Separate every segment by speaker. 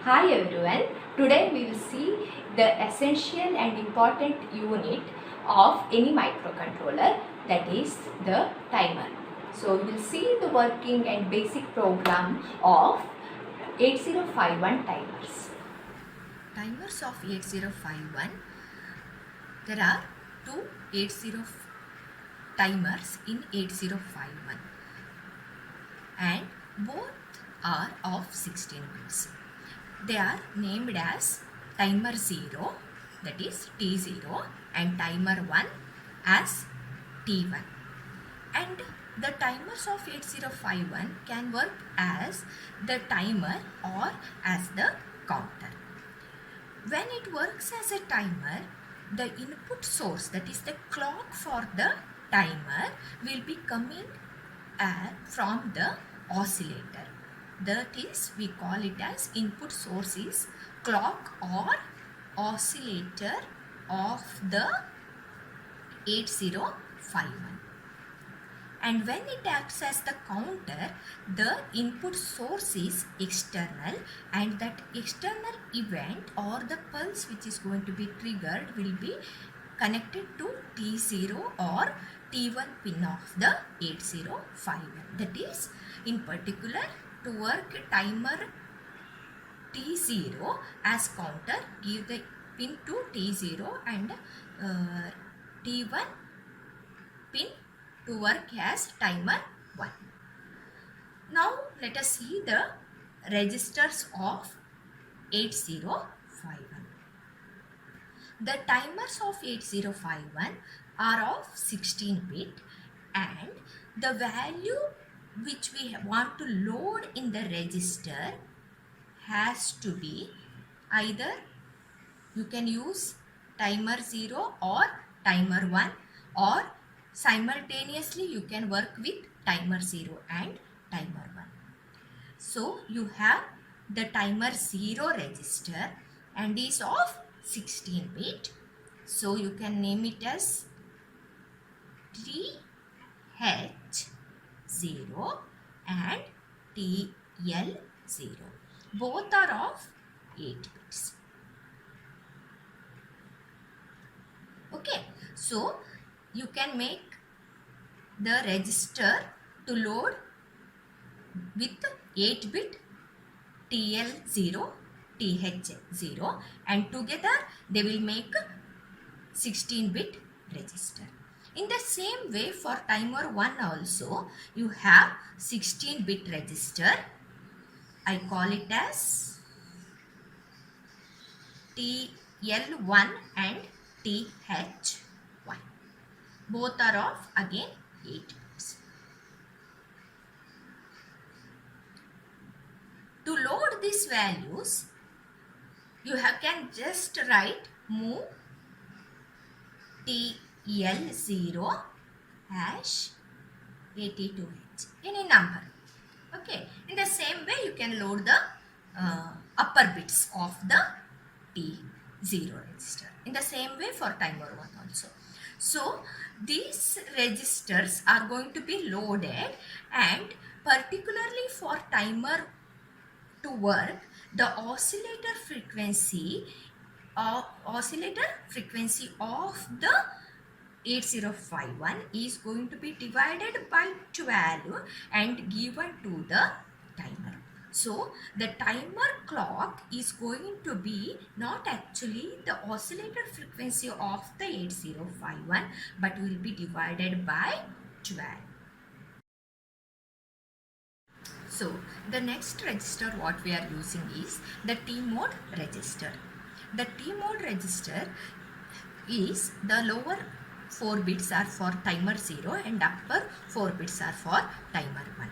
Speaker 1: Hi everyone, today we will see the essential and important unit of any microcontroller, that is the timer. So we will see the working and basic program of 8051 timers.
Speaker 2: Timers of 8051. There are two 80 timers in 8051 and both are of 16 bits. They are named as timer 0, that is T0, and timer 1 as T1. And the timers of 8051 can work as the timer or as the counter. When it works as a timer, the input source, that is the clock for the timer, will be coming from the oscillator. That is, we call it as input source is clock or oscillator of the 8051. And when it acts as the counter, the input source is external, and that external event or the pulse which is going to be triggered will be connected to T0 or T1 pin of the 8051. That is, in particular, to work timer T0 as counter, give the pin to T0 and T1 pin to work as timer 1. Now let us see the registers of 8051. The timers of 8051 are of 16 bit, and the value which we want to load in the register has to be either you can use timer 0 or timer 1, or simultaneously you can work with timer 0 and timer 1. So you have the timer 0 register and is of 16 bit. So you can name it as TH0 and TL0. Both are of 8 bits. Okay, so you can make the register to load with 8 bit TL0, TH0, and together they will make 16 bit register. In the same way, for timer 1 also you have 16 bit register. I call it as TL1 and TH1. Both are of again 8 bits. To load these values, you can just write move TL0 hash 82H, any number. Okay, in the same way you can load the upper bits of the T0 register. In the same way for timer 1 also. So these registers are going to be loaded, and particularly for timer to work, the oscillator frequency of the 8051 is going to be divided by 12 and given to the timer. So the timer clock is going to be not actually the oscillator frequency of the 8051, but will be divided by 12. So the next register what we are using is the T mode register. The T mode register is the lower 4 bits are for timer 0 and upper 4 bits are for timer 1.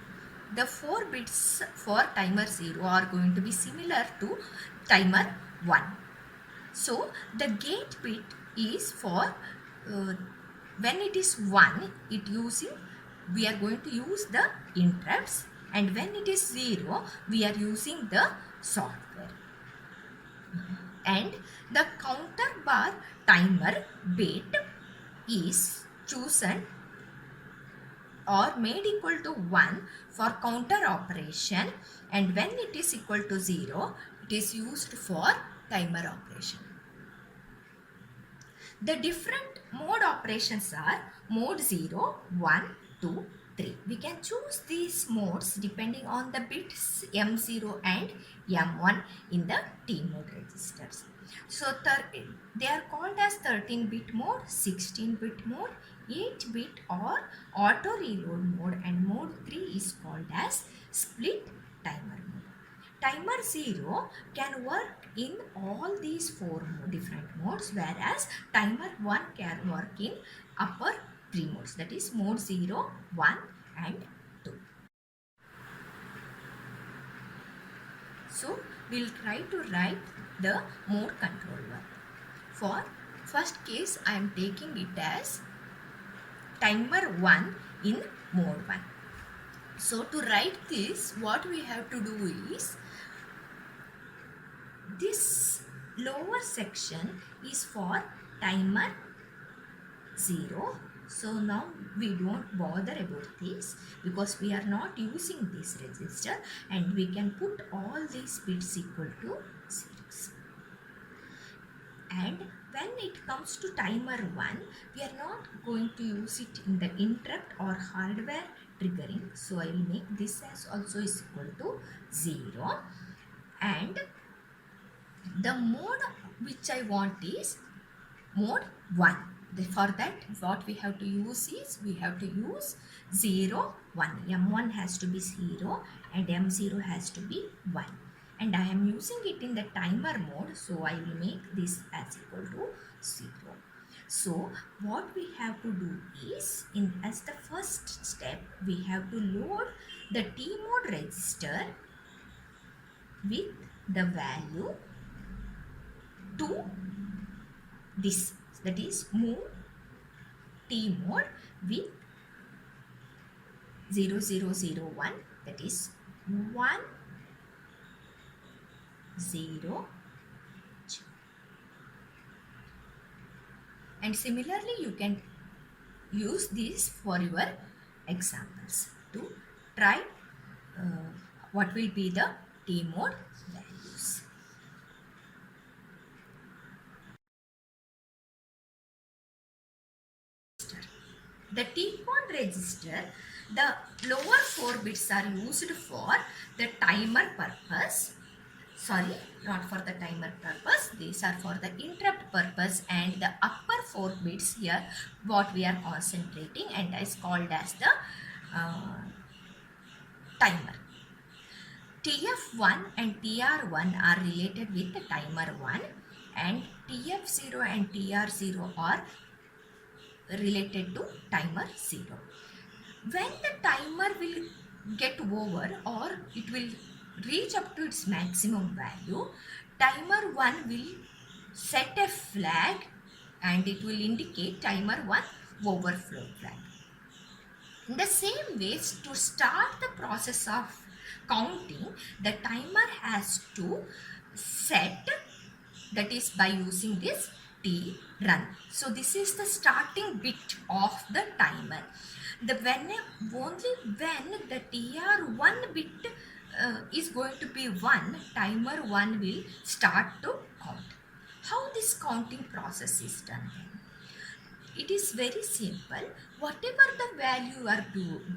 Speaker 2: The 4 bits for timer 0 are going to be similar to timer 1. So the gate bit is for when it is 1, we are going to use the interrupts, and when it is 0, we are using the software. And the counter bar timer bit is chosen or made equal to 1 for counter operation, and when it is equal to 0, It is used for timer operation. The different mode operations are mode 0, 1, 2, 3. We can choose these modes depending on the bits M0 and M1 in the T mode registers. So they are called as 13-bit mode, 16-bit mode, 8-bit or auto reload mode, and mode 3 is called as split timer mode. Timer 0 can work in all these four different modes, whereas timer 1 can work in upper three modes, that is mode 0, 1 and 2. So we'll try to write the mode controller. For first case, I am taking it as timer 1 in mode 1. So to write this, what we have to do is, this lower section is for timer 0. So now we don't bother about this because we are not using this register, and we can put all these bits equal to 0. And when it comes to timer 1, we are not going to use it in the interrupt or hardware triggering. So I will make this as also is equal to 0. And the mode which I want is mode 1. For that, what we have to use is, we have to use 0, 1. M1 has to be 0 and M0 has to be 1. And I am using it in the timer mode, so I will make this as equal to 0. So what we have to do is, as the first step, we have to load the T mode register with the value to this, that is move T mode with 0001, that is 1 0 2. And similarly you can use this for your examples to try what will be the T mode values. The T-mode register, the lower 4 bits are used for the timer purpose. Sorry, not for the timer purpose. These are for the interrupt purpose, and the upper 4 bits here what we are concentrating and is called as the timer. TF1 and TR1 are related with the timer 1, and TF0 and TR0 are related to timer 0. When the timer will get over or it will reach up to its maximum value, timer 1 will set a flag and it will indicate timer 1 overflow flag. In the same way, to start the process of counting, the timer has to set, that is by using this T run. So this is the starting bit of the timer. Only when the TR1 bit is going to be 1, timer 1 will start to count. How this counting process is done then? It is very simple. Whatever the value you are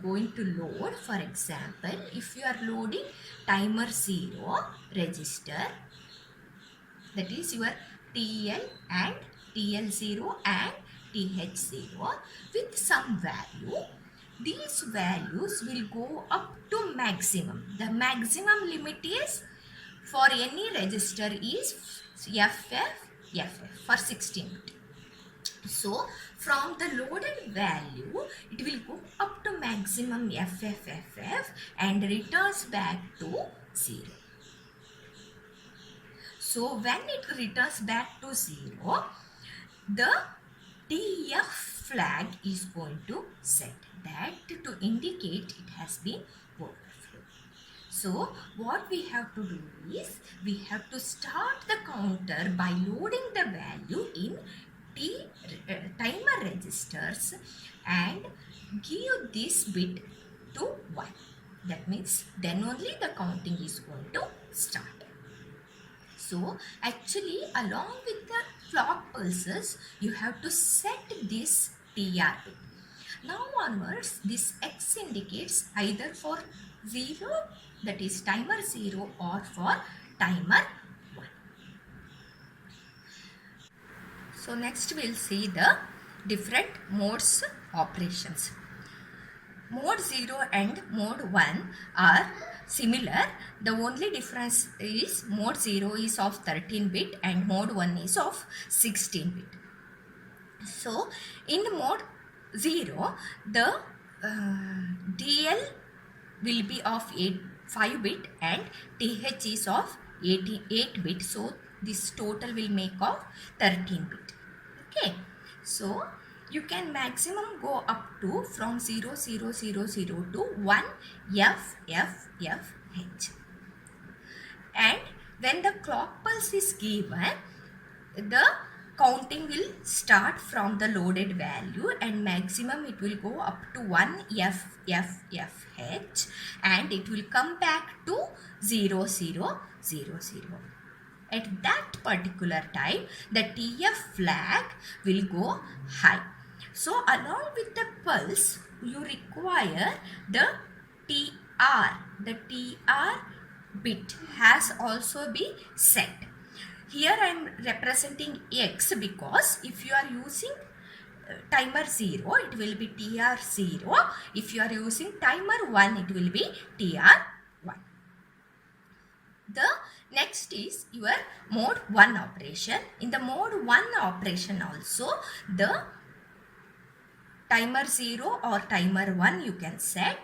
Speaker 2: going to load, for example, if you are loading timer 0 register, that is your TL and TL0 and TH0 with some value, these values will go up to maximum. The maximum limit is for any register is FF for 16 bit. So from the loaded value, it will go up to maximum FF and returns back to 0. So when it returns back to 0, the TF flag is going to set that to indicate it has been overflow. So what we have to do is, we have to start the counter by loading the value in timer registers and give this bit to 1. That means then only the counting is going to start. So actually along with the clock pulses, you have to set this TR bit. Now onwards, this X indicates either for 0, that is timer 0, or for timer 1. So next we'll see the different modes operations. Mode 0 and mode 1 are similar. The only difference is mode 0 is of 13 bit and mode 1 is of 16 bit. So in mode 0, the DL will be of 5 bit and TH is of 8 bit. So this total will make of 13 bit. Okay. So you can maximum go up to from 0000 to 1 FFFH. And when the clock pulse is given, the counting will start from the loaded value and maximum it will go up to 1 FFFH and it will come back to 0000. At that particular time, the TF flag will go high. So along with the pulse, you require the TR. The TR bit has also be set. Here I am representing X because if you are using timer 0, it will be TR0. If you are using timer 1, it will be TR1. The next is your mode 1 operation. In the mode 1 operation also, the timer 0 or timer 1 you can set.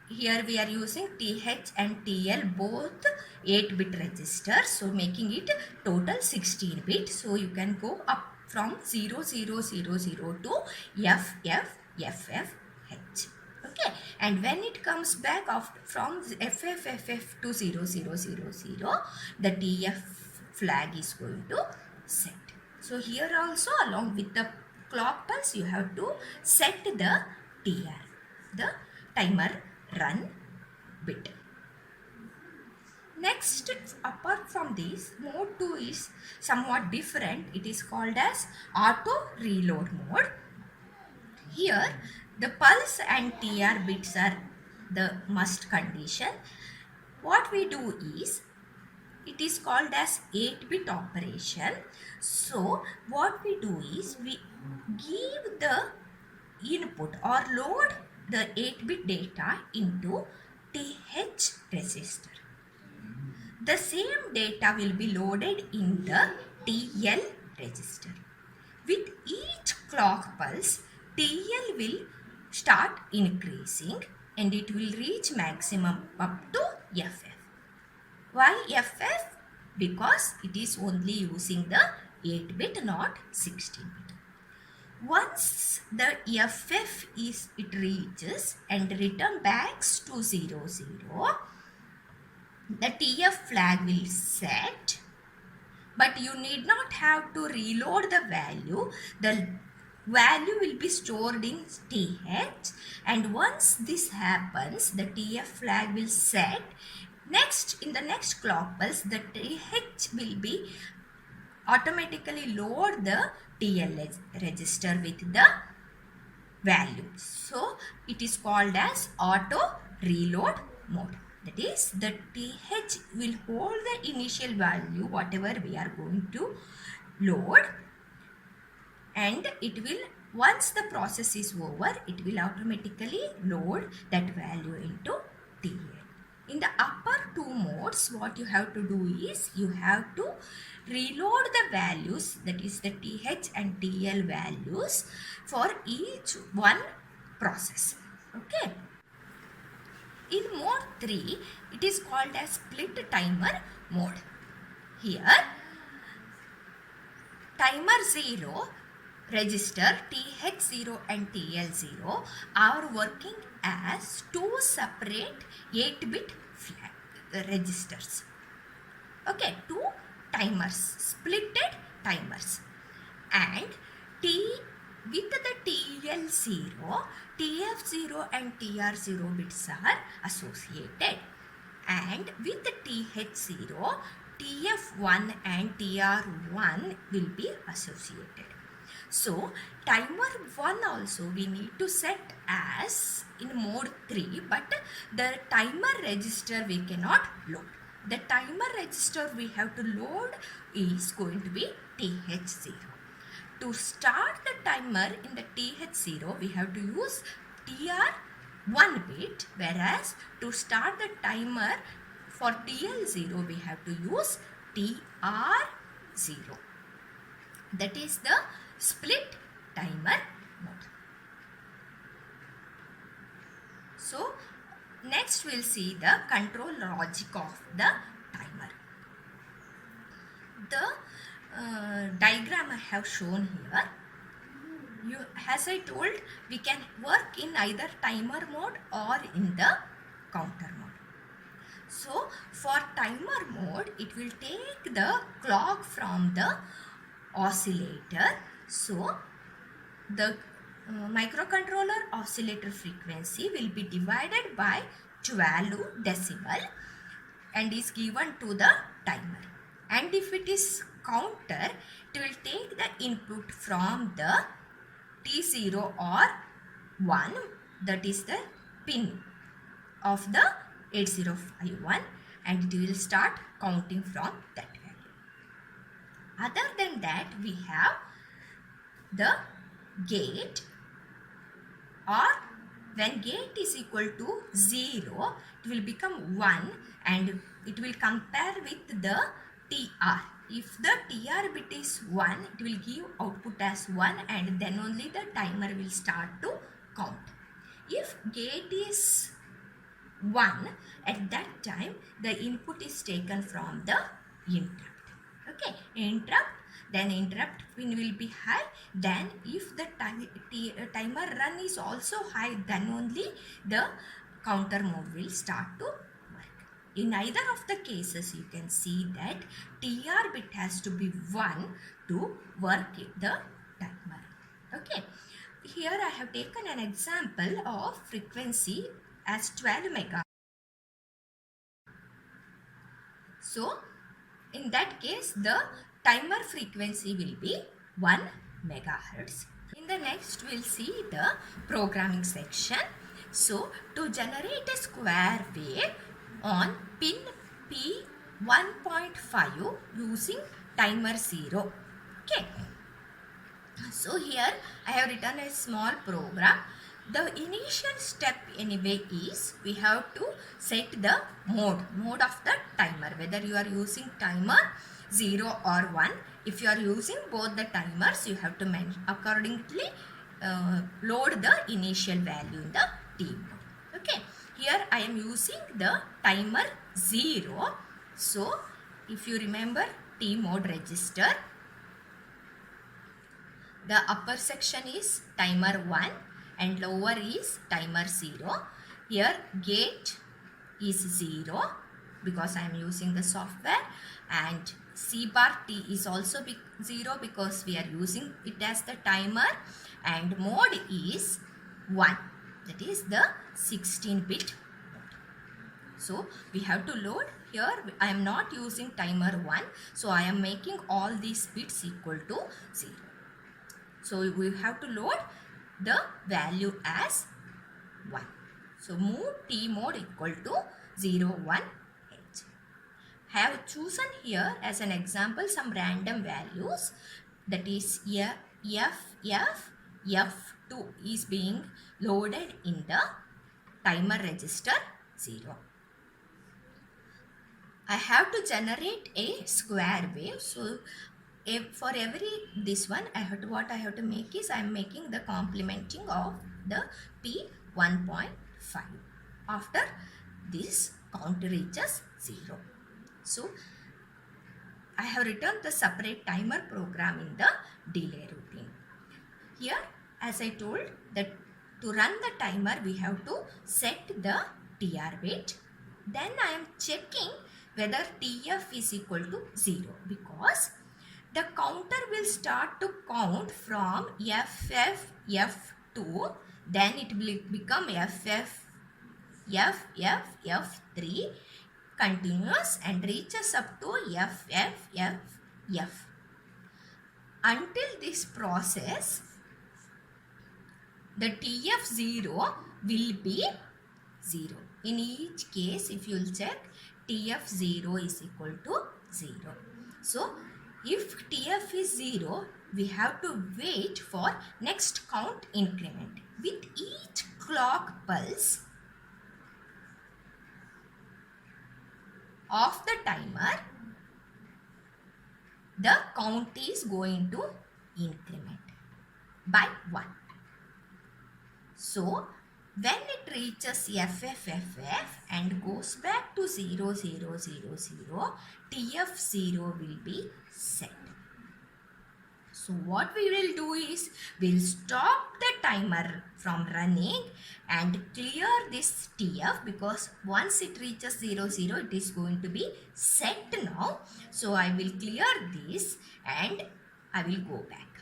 Speaker 2: Here we are using TH and TL both 8-bit registers, so making it total 16-bit. So you can go up from 0000 to FFFH. Okay, and when it comes back from FFFF to 0000, the TF flag is going to set. So here also along with the clock pulse, you have to set the TR, the timer run bit. Next, apart from this, mode 2 is somewhat different. It is called as auto reload mode. Here, the pulse and TR bits are the must condition. What we do is, it is called as 8-bit operation. So, what we do is, we give the input or load the 8-bit data into TH register. The same data will be loaded in the TL register. With each clock pulse, TL will start increasing and it will reach maximum up to FF. Why FF? Because it is only using the 8-bit, not 16-bit. Once the FF it reaches and return back to 00, the TF flag will set, but you need not have to reload the value. The value will be stored in TH, and once this happens, the TF flag will set. Next, in the next clock pulse, the TH will be automatically load the TL register with the value. So, it is called as auto reload mode. That is, the TH will hold the initial value, whatever we are going to load, and it will, once the process is over, it will automatically load that value into TL. In the upper two modes, what you have to do is, you have to reload the values, that is the TH and TL values for each one process. Okay. In mode 3, it is called as split timer mode. Here, timer 0 register TH0 and TL0 are working as two separate 8-bit registers. Okay, two timers, splitted timers. And with the TL0, TF0 and TR0 bits are associated. And with the TH0, TF1 and TR1 will be associated. So timer 1 also we need to set as in mode 3, but the timer register we cannot load. The timer register we have to load is going to be TH0. To start the timer in the TH0 we have to use TR1 bit, whereas to start the timer for TL0 we have to use TR0. That is the split timer mode. So next we'll see the control logic of the timer. The diagram I have shown here, as I told, we can work in either timer mode or in the counter mode. So for timer mode, it will take the clock from the oscillator. So the microcontroller oscillator frequency will be divided by 12 decimal and is given to the timer. And if it is counter, it will take the input from the T0 or 1, that is the pin of the 8051, and it will start counting from that value. Other than that, we have the gate, or when gate is equal to 0, it will become 1 and it will compare with the TR. If the TR bit is 1, it will give output as 1 and then only the timer will start to count. If gate is 1, at that time the input is taken from the interrupt. Okay, interrupt, then interrupt pin will be high. Then if the timer run is also high, then only the counter mode will start to work. In either of the cases, you can see that TR bit has to be 1 to work the timer. Okay, here I have taken an example of frequency as 12 megahertz. So in that case, the timer frequency will be 1 megahertz. In the next, we'll see the programming section. So to generate a square wave on pin P1.5 using timer 0. Okay. So here I have written a small program. The initial step anyway is we have to set the mode of the timer, whether you are using timer 0 or 1. If you are using both the timers, you have to accordingly load the initial value in the T mode. Okay, here I am using the timer 0. So if you remember T mode register, the upper section is timer 1 and lower is timer 0. Here gate is 0 because I am using the software, and C bar T is also 0 because we are using it as the timer, and mode is 1, that is the 16-bit mode. So we have to load. Here I am not using timer 1, so I am making all these bits equal to 0. So we have to load the value as 1. So move T mode equal to 0, 1, H. I have chosen here as an example some random values, that is F2 is being loaded in the timer register 0. I have to generate a square wave. So for every this one, what I have to make is I am making the complementing of the P1.5 after this count reaches 0. So I have written the separate timer program in the delay routine. Here, as I told, that to run the timer we have to set the TR bit. Then I am checking whether TF is equal to 0, because the counter will start to count from F2, then it will become F3, continues and reaches up to F. Until this process, the TF0 will be 0. In each case, if you will check, TF0 is equal to 0. So, if TF is 0, we have to wait for next count increment. With each clock pulse of the timer, the count is going to increment by 1. So, when it reaches FF and goes back to 0, 0, 0, 0, TF0 will be set. So what we will do is, we'll stop the timer from running and clear this TF, because once it reaches 0, 0, it is going to be set now. So I will clear this and I will go back.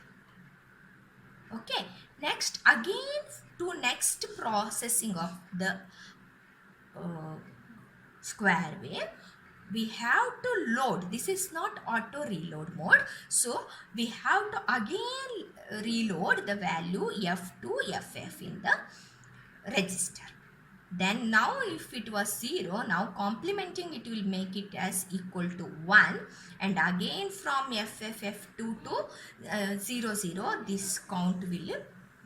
Speaker 2: Okay, next again to next processing of the square wave, we have to load. This is not auto reload mode, so we have to again reload the value F2 FF in the register. Then now if it was 0, now complementing it will make it as equal to 1, and again from FF F2 to 0, 0, this count will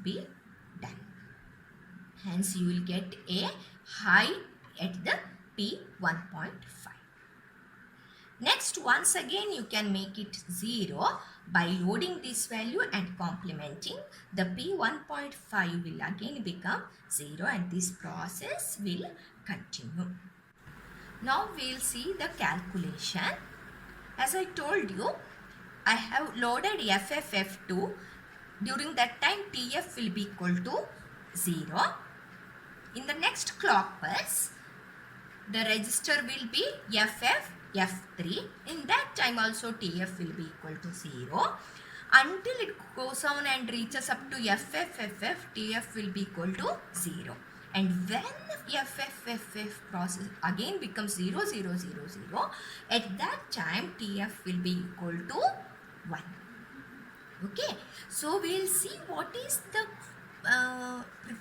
Speaker 2: be done. Hence you will get a high at the P1.5. Next, once again you can make it 0 by loading this value and complementing. The P1.5 will again become 0 and this process will continue. Now we will see the calculation. As I told you, I have loaded FF2. During that time TF will be equal to 0. In the next clock pulse, the register will be FF F3. In that time also TF will be equal to 0. Until it goes on and reaches up to FF, TF will be equal to 0. And when FF process again becomes 0, 0, 0, 0, at that time TF will be equal to 1. Okay, so we will see what is the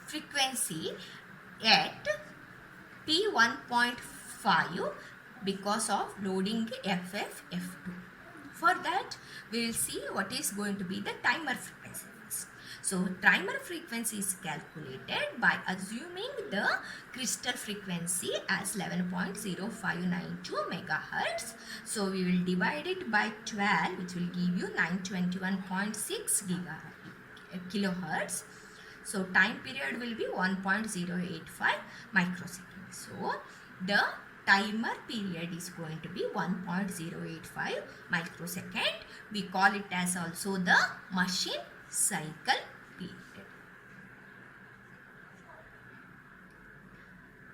Speaker 2: frequency at P1.5 because of loading FF F2. For that, we will see what is going to be the timer frequency. So, timer frequency is calculated by assuming the crystal frequency as 11.0592 megahertz. So, we will divide it by 12, which will give you 921.6 kilohertz. So, time period will be 1.085 microseconds. So, the timer period is going to be 1.085 microsecond. We call it as also the machine cycle period.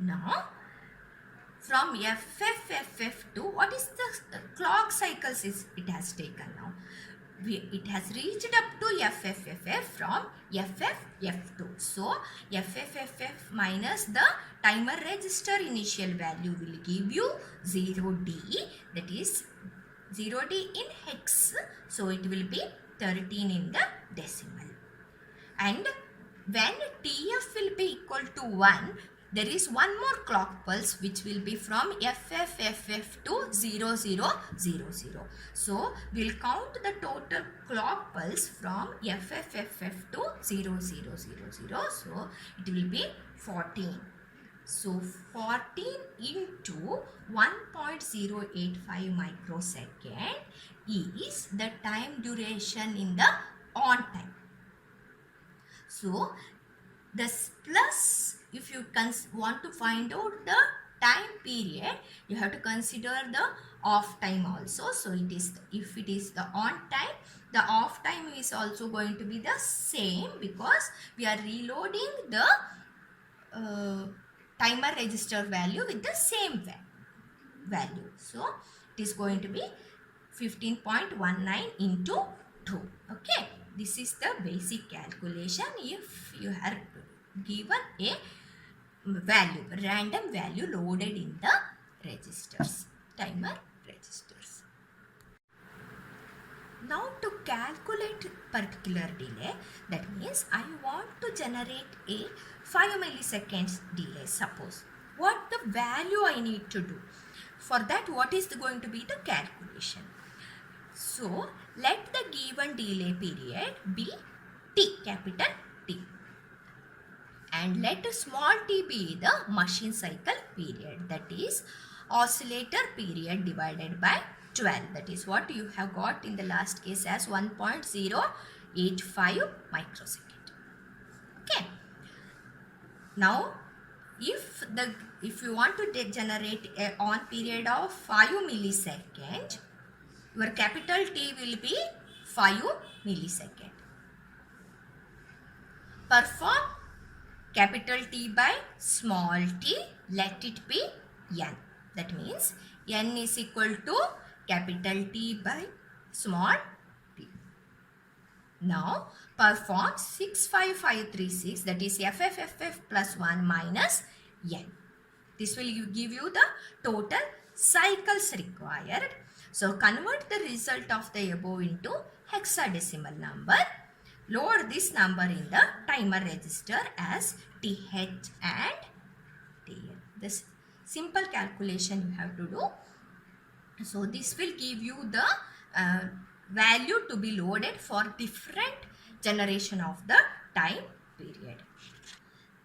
Speaker 2: Now, from FF to what is the clock cycles it has taken now? It has reached up to FF from FF2. So, FF minus the timer register initial value will give you 0D, that is 0D in hex. So, it will be 13 in the decimal. And when TF will be equal to 1, there is one more clock pulse which will be from FF to 0, 0, 0, 0. So, we will count the total clock pulse from FF to 0, 0, 0, 0. So, it will be 14. So, 14 into 1.085 microsecond is the time duration in the on time. So, this plus, if you want to find out the time period, you have to consider the off time also. So, it is, if it is the on time, the off time is also going to be the same, because we are reloading the timer register value with the same value. So, it is going to be 15.19 into 2. Okay, this is the basic calculation if you are given a value, random value loaded in the registers. Timer registers. Now to calculate particular delay, that means I want to generate a 5 milliseconds delay, suppose. What the value I need to do? For that, what is going to be the calculation? So let the given delay period be T, capital T. And let small t be the machine cycle period, that is oscillator period divided by 12. That is what you have got in the last case as 1.085 microsecond. Okay. Now, if you want to generate a on period of 5 millisecond, your capital T will be 5 millisecond. Perform capital T by small t, let it be n. That means n is equal to capital T by small t. Now perform 65536, that is FFFF plus 1 minus n. This will give you the total cycles required. So convert the result of the above into hexadecimal number. Load this number in the timer register as TH and TL. This simple calculation you have to do. So this will give you the value to be loaded for different generation of the time period.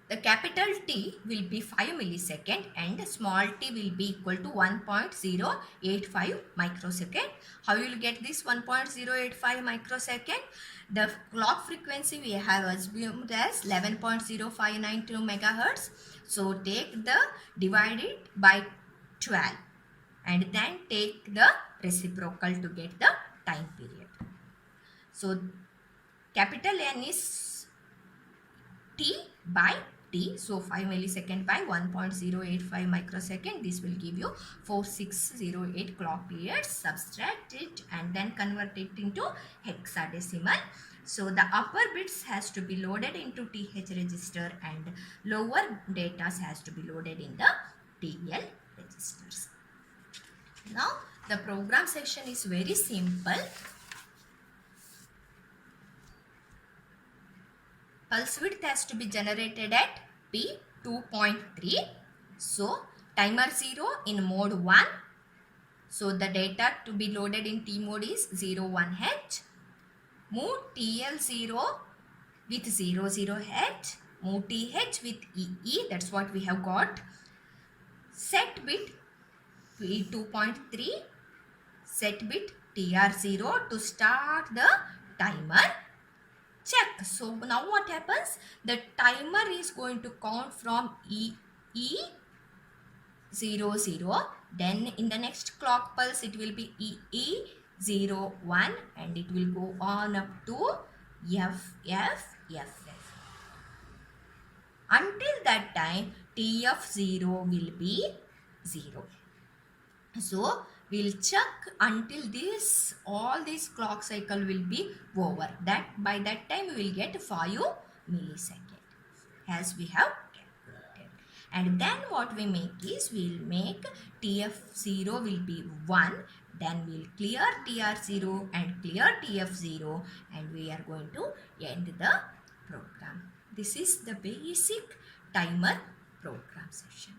Speaker 2: The capital T will be 5 millisecond and small t will be equal to 1.085 microsecond. How you will get this 1.085 microsecond? The clock frequency we have assumed as 11.0592 megahertz. So take the divided by 12 and then take the reciprocal to get the time period. So capital N is T by T. So 5 millisecond by 1.085 microsecond. This will give you 4608 clock periods. Subtract it and then convert it into hexadecimal. So the upper bits has to be loaded into TH register and lower data has to be loaded in the TL registers. Now the program section is very simple. Pulse width has to be generated at P 2.3. So timer 0 in mode 1. So the data to be loaded in T mode is 01H. Move TL0 with 00H. Move TH with EE. That's what we have got. Set bit P 2.3. Set bit TR0 to start the timer. Check. So now what happens? The timer is going to count from EE00. Then in the next clock pulse it will be EE01 and it will go on up to FFFF. Until that time TF0 will be 0. So we'll check until this all this clock cycle will be over. That by that time we will get 5 millisecond as we have calculated. And then what we make is we'll make TF0 will be 1. Then we'll clear TR0 and clear TF0 and we are going to end the program. This is the basic timer program session.